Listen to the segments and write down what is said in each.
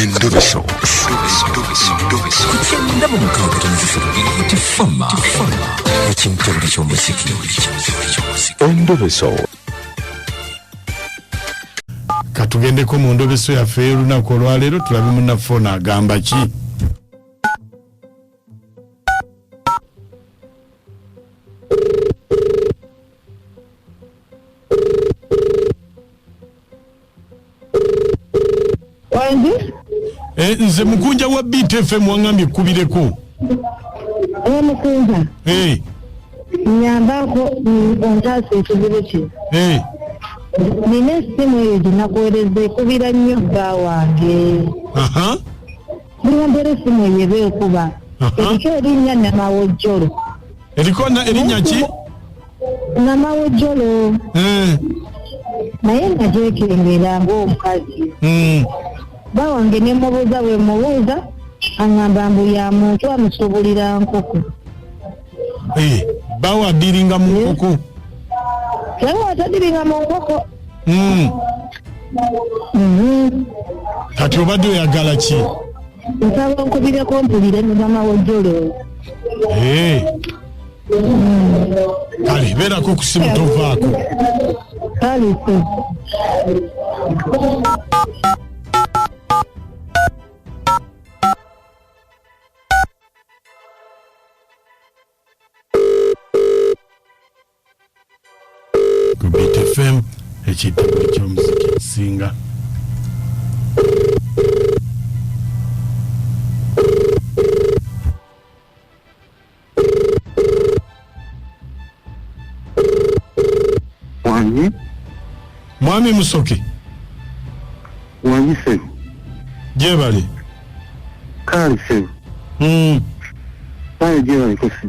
Endobeso. Kugenda mu mukaaga tifama ekintu buli ky'omuziki. Endobeso. Katugendeko mu ndobeso yaffe olunaku olwaleero tulabe munnaffe agamba ki. Nze mukunja wa BTFM wangambye kubireko. Mukunja. Nyambako ontase ekibiro kye. Nina essimu eyo gye nakuweereza ekubira nnyo bba wange. Niwambera essimu eyo eba ekuba. Eriko erinnya Namawojjolo. Eriko erinnya ki? Namawojjolo. Naye nga gyekengera ng'omukazi. Bba wange ne mubuuza bwe mubuuza aŋŋamba mbu ya muntu amusobulira nkoko. Bba wadiringa mu nkoko. Yawa atadiringa mu nkoko. Kati obadde oyagala ki? Nsaba nkubireko mpulire ne Namawojjolo. Kale beerako ku simu tovaako. Kale se. Ku BTFM ekitabo ky'omuziki ekisinga. Mwami Musoke. Wanyi se. Jebale. Kali se. Bae jebale kosi.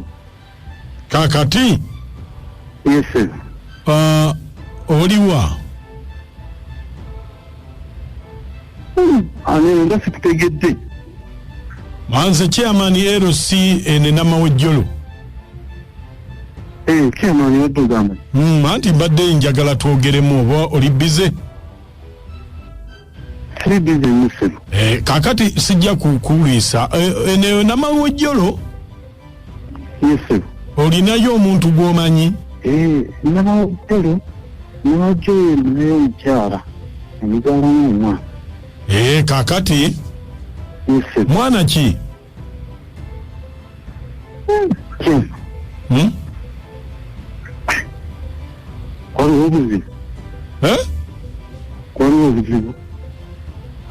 Kakati? Yes se. Oliwa. Ane nga sikutegedde. Manze chairman LC ene Namawojjolo. Chairman yadogama. Anti mbadde njagala twogeremu oba oli bize? Siri bize muse. Kakati sijja kukuliisa. Ene Namawojjolo? Yes sir. Olinayo omuntu gw'omanyi? Namawojjolo naye omukyala emigala n'omwana. Kakati? Yes sir. Mwana ki? Waliwo obuzibu. Waliwo obuzibu.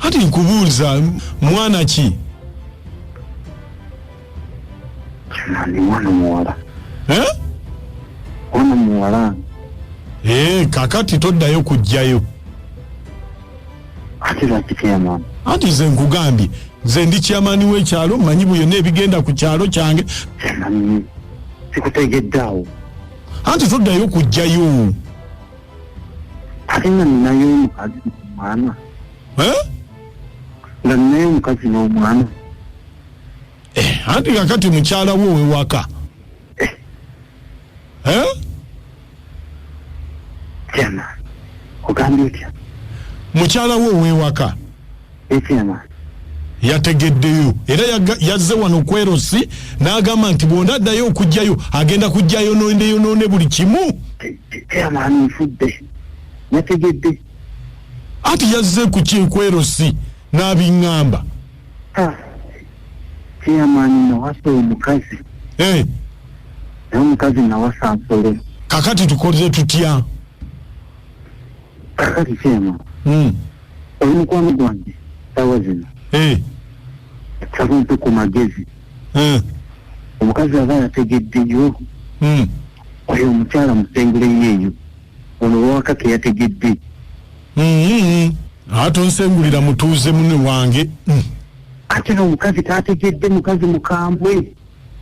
Ati nkubuuza mwana ki? Ni mwana muwala. Mwana muwala. Kakati toddayo kujjayo. Ate lwaki chairman? Anti nze nkugambye nze ndi chairman w'ekyalo mmanyi byonna ebigenda ku kyalo kyange. Chairman sikutegedde awo. Anti toddayo kujjayo. Ate nga ninayo omukazi n'omwana. Nga ninayo omukazi n'omwana. Anti kakati mukyala wo ow'ewaka. Chairman ogambye otya? Mukyala wo ow'ewaka. Chairman yategeddeyo era yazze wano kwerosi n'agamba nti bw'ondaddayo okujjayo agenda kujjayo noone buli kimu. Chairman nfudde yategedde. Ati yazze ku kwerosi n'abiŋŋamba. Chairman nawasa omukazi. Naye omukazi nawasa nsole. Kakati tukoze tutya? Kakati Chairman oli mukwano gwange sawa zino. Sabumpe ku magezi. Omukazi aba yategeddeyo. Oyo omukyala musenguleyo eyo. Ono owaka teyategedde. Ate onsengulira mutuuze munne wange. Ate n'omukazi taategedde, mukazi mukambwe.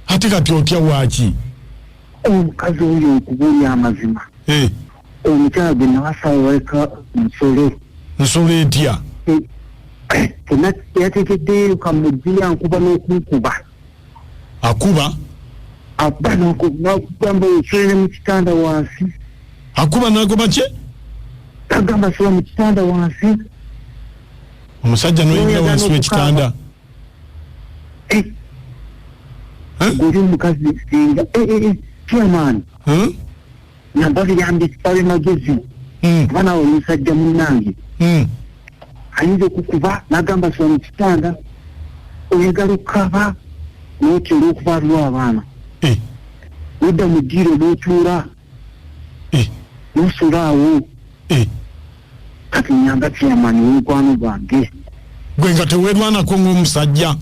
Ate kati otya waaki? Omukazi oyo okubuulya amazima. Omukyala gwe nawasaawo waleka nsole. Nsole etya? Yategeddeyo kamujjira nkuba n'okunkuba. Akuba? Akuba n'okugamba okyere mu kitanda wansi. Akuba n'agoba kye? Agamba soba mu kitanda wansi. Omusajja noyingira wansi w'ekitanda. Guli mukazi singa chairman. Nambali yandi sipawe magezi. Bana omusajja munnange. Ayinza okukuba n'agamba swa mu kitanda oyagala okukaba n'otera okubalwa abaana. Udda mu ddiiro n'otuula n'osula awo. Kati nyamba chairman w'omukwano gwange. Gwe nga teweerwanako ng'omusajja.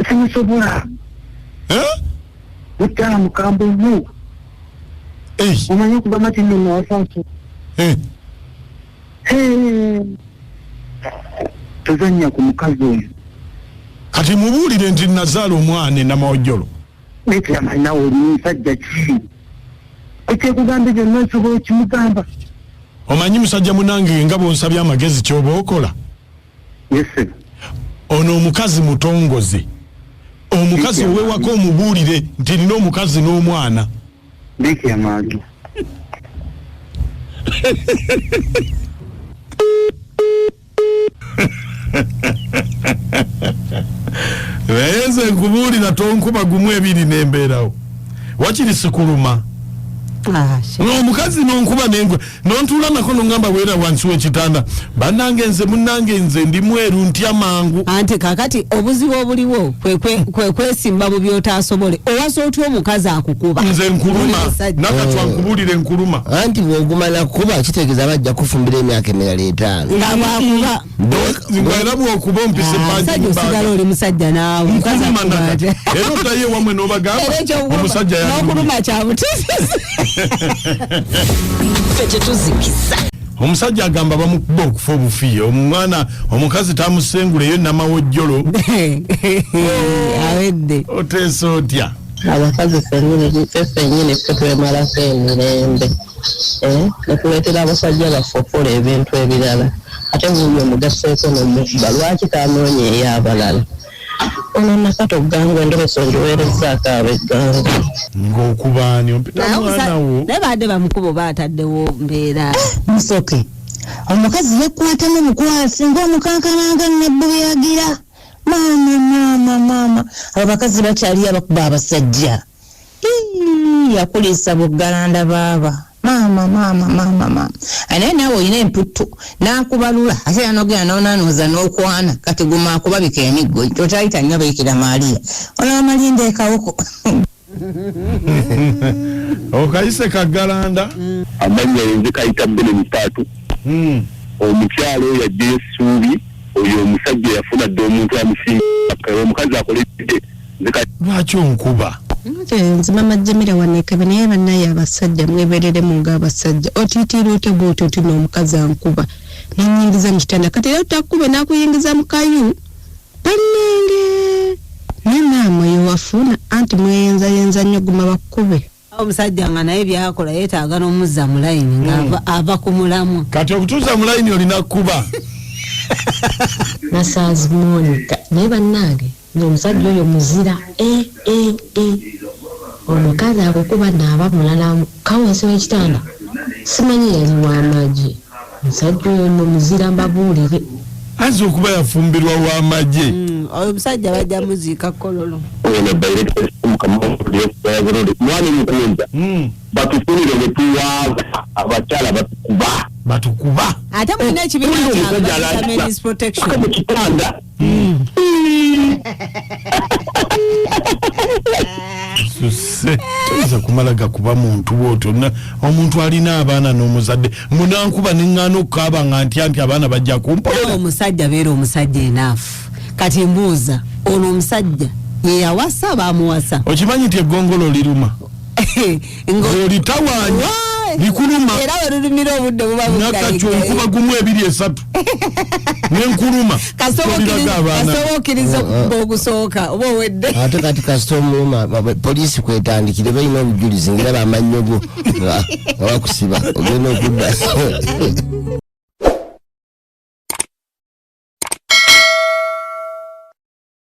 Simusobola. Mutala mukambwe nnyo. Omanyi okugamba ti nno nawasaaso. Tozannya ku mukazi oyo. Kati mubuulire nti nazaala omwana Namawojjolo. Naye amanyi nawe oli musajja ki? Ekyekugamba ekyo nno nsobola okimugamba. Omanyi musajja munange nga bw'onsabye amagezi ky'oba okola? Yes. Ono omukazi mutongoze. Omukazi owewako omubuulire nti nina omukazi n'omwana. Biki amaanyi. Weze nkubuulira tonkuba gumu ebiri n'embeerawo. Wakiri sikuluma. Omukazi n'onkuba n'engwe n'ontuula nako n'ongamba weera wansi w'ekitanda. Bannange nze munnange nze ndi mweru ntya mangu. Anti kakati obuzibu obuliwo kwe kwesimba mu by'otaasobole. Owasa otya omukazi akukuba. Nze nkuluma. Nakatwa nkubuulire nkuluma. Anti bw'ogumala kuba kitegeeza bajja kufumbira emyaka emirala 5. Nga bwakuba. Ng'era bw'okuba ompise bangi. Musajja osigala oli musajja naawe. Mukazi akuba ate. Era otaye wamwe n'obagamba omusajja yali. N'okuluma kya butiisizi. Omusajja agamba bamukuba okufa obufiye omwana omukazi tamusenguleyo Namawojjolo. Awedde oteesa otya? Abakazi ffennyini ffe twemalako emirembe netuleetera abasajja baffe okukola ebintu ebirala ate buli omugaseeko nomukuba lwaki tanoonya ey'abalala. Ono nakato gangwe ndobeso ngiweerezaako ab'eggango ng'okubaani ompita mwana wo naye baadde bamukubo baataddewo mbeera musoke omukazi yakwatamu mukwasi ng'omukankananga nebbuyagira maama abakazi bakyali abakuba abasajja yakulisa buggalanda baaba maama naye naawe olina emputtu n'akubalula ate yanogera n'onaanuuza n'okwana kati guma akubabika emiggo totayita nnyo bayikira Maaliya olw'amalinda ekawoko okayise kaggalanda Amannya yenze kayita bbene mutaatu. Omukyalo yajja essuubi oyo omusajja yafuna dde omuntu amusinga omukazi akoledde lwaki onkuba? nzima majjamira wanekabe naye bannaye abasajja mweberere mu ng'abasajja otiitiira otya bw'oti oti n'omukazi ankuba nenyingiza mu kitanda kati era otakube n'akuyingiza mu kayu bannenge ne maama yewafuna anti mweyenzayenza nnyo guma bakkube. omusajja nga naye byakola yeetaaga n'omuzza mu layini ng'ava ku mulamwa. Kati okutuuza mu layini olina kuba nasaazi Monica naye bannange omusajja oyo muzira omukazi akukuba naaba mulalamu kawansi w'ekitanda simanyi yali w'amagye omusajja oyo no muzira mbabuulire azza okuba yafumbirwa w'amagye. Oyo omusajja bajja muziika kololo ono director mwana mukunza batufunire ne tuwaaba abakyala batukuba ate mulina ekibiina kya Men's Protection mu kitanda. Suse toyinza kumala gakuba muntu bw'otyo omuntu alina abaana n'omuzadde munankuba neŋŋaana okukaaba nga ntya abaana bajja kumpola. Omusajja beera omusajja enaafu kati mbuuza ono omusajja ye yawasa baamuwasa. Okimanyi nti eggongolo liruma olitawaanya likuluma era we lulumira obudde buba nakakyo nkuba gumu 2 3 n'enkuluma kasobola okkiriza ogusooka oba owedde ate kati kasita omuluma poliisi kwetandikire balina obujulizi ngiraba amannyo go nga bakusiba ogenda okudda